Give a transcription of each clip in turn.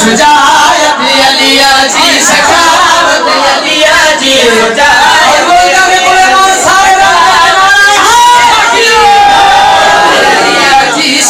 सुजायत अलिया जी सखावत अलिया जी सुजायत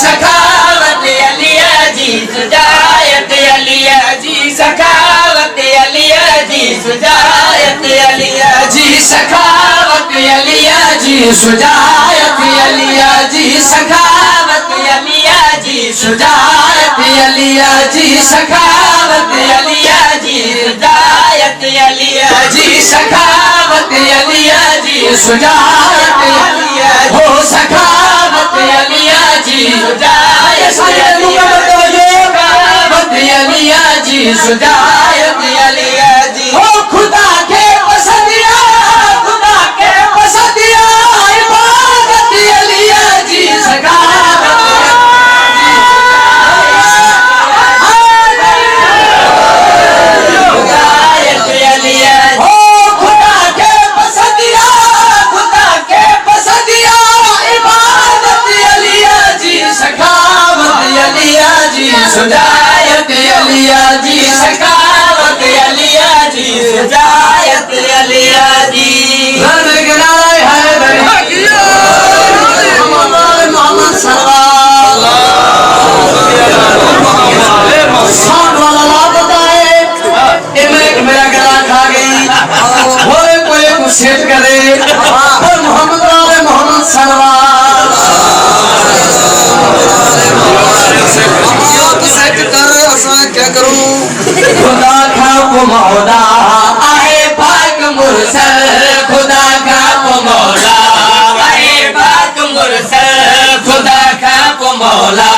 सखावत अलिया जी सुजायत अलिया जी सखावत अलिया जी सुजायत अलिया जी सखावत अलिया जी सुजायत अलिया जी सखावत अलिया जी सुजायत अलिया जी सखावत अलिया जी सुजायत अलिया जी सखावत अलिया जी सुजायत अलिया हो सखावत अलिया जी सुजायत अलिया जी सुजायत अलिया जी हो खुदा के पसंदिया खुदा के पसंदिया इबादत अलिया जी सखावत अलिया हो खुदा के पसंदिया खुदा के पसंदिया इबादत अलिया जी सखावत अलिया जी सुजायत अलिया जी सखावत अलिया जी सुजायत अलिया जी मोहम्मद मेरा गला खा गई कोई सेट करे और मोहम्मद सेट कर क्या करूं खुदा का मौला आए पाक मुरसल खुदा का मौला आए पाक मुरसल खुदा का मौला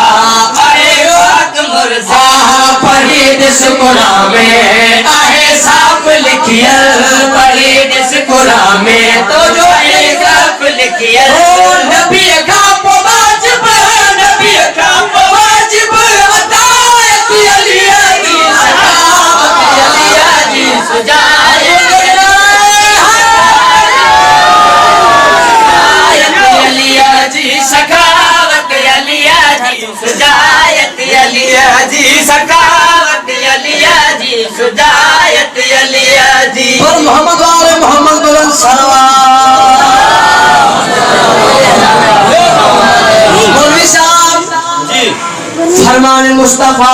आए पाक मुरसल पढ़ी जिस कुरान में आए साफ लिखिया पढ़ी जिस कुरान में तो जो है साफ लिखिया नबी का वाजिब नबी का वाजिब अतायत अलिया जी सखावत अलिया जी सुजायत अलिया जी सखावत अलिया जी सुजायत अलिया जी सखावत अलिया जी सुजायत अलिया जी और मोहम्मद वाले मोहम्मद बुलंद मौलवी साहब जी फरमान मुस्तफा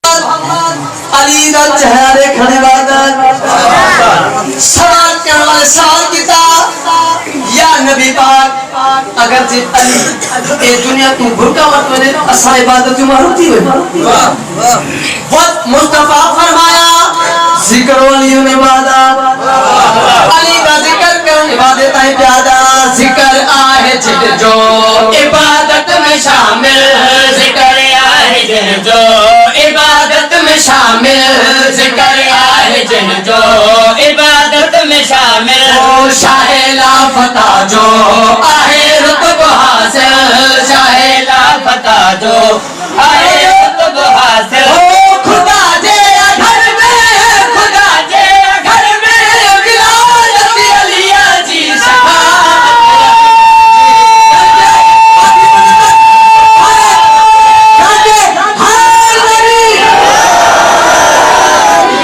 अली दा चेहरे खड़े बादल सवाल करने वाले सवाल किताब या नबी पाक अगर जे अली ए दुनिया तू बुरका मत बने असा इबादत मारती है वो मुस्तफा फरमाया जिक्र वाली इबादत अली का जिक्र कर इबादत है प्यादा जिक्र आहे जो इबादत में शामिल जिक्र आहे जो इबादत में शामिल जिक्र आहे जो इबादत में शामिल शाहे लाफता जो आहे रुतबा हासिल शाहे लाफता जो आहे रुतबा हासिल खुदा जे घर में खुदा जे घर में विलायत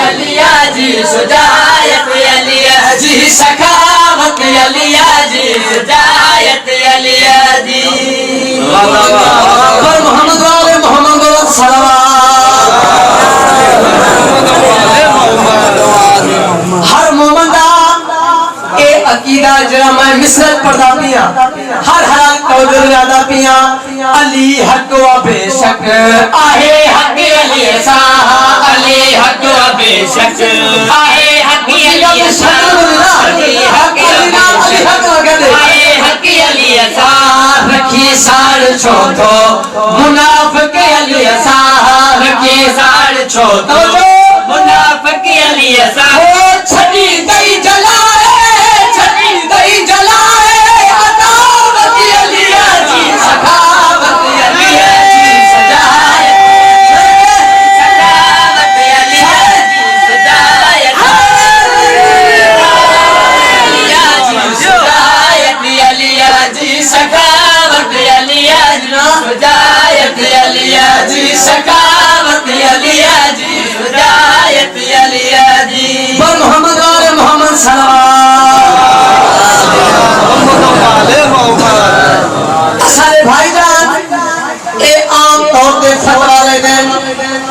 अलिया जी सुजायत अलिया जी सखावत अलिया जी सुजायत अलिया जी मोहम्मद वाले मोहम्मद हर मोहम्मद ए अकीदा जरा मैं मिसरत पढ़दा पिया हर कौल यादा पिया अली हक व बेशक आहे हक अली सा अली हक व बेशक आहे हक अली सा अली हक आहे हक अली सा रखी साल छोतो मुनाफिक अली सा रखी साल छोतो मुनाफिक अली सा छड़ी दई जलाए छड़ी दई जलाए अदावत अलिया जी सखावत अलिया जी सखावत अलिया जी सजायत अलिया जी सखावत अलिया जी सजायत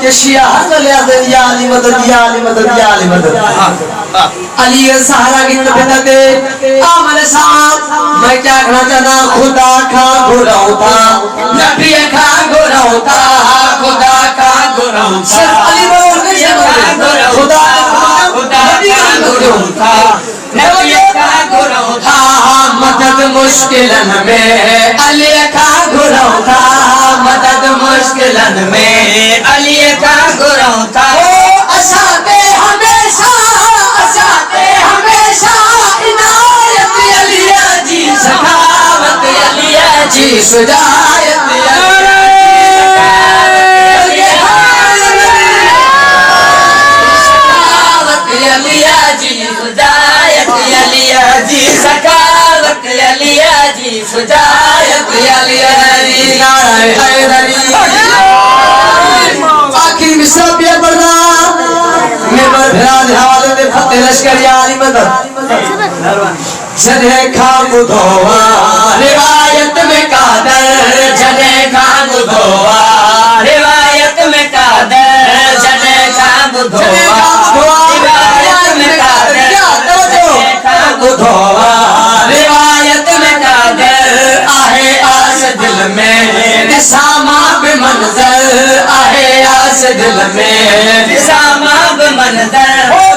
के शिया या अली मदद या अली मदद या अली मदद अली सहारा की तरफ दे आमल साहब मैं क्या कहना चाहता खुदा का गुराऊ था नबी का गुराऊ था खुदा का गुराऊ था अली बोल खुदा नबी का गुराऊ था नबी का गुराऊ था मदद मुश्किलन में अली का गुराऊ था मदद मुश्किलन में अली का गुराऊ था ओ असाते हमेशा इनायत अलिया जी सखावत अलिया जी सुजायत अलिया जी सुजायत अलिया जी सखावत अलिया जी सुजायत अलिया जी आखिरी मिसरा पे पढ़ना मेरे भराज हवाले में फतेह लश्कर या अली मदद जने खाम धोवा रिवायत में कादर जने खाम धोवा रिवायत में कादर जने खाम धोवा रिवायत में कादर जने खाम धोवा रिवायत में कादर आहे आस दिल में निसामा पे मंजर आहे आस दिल में निसामा पे मंजर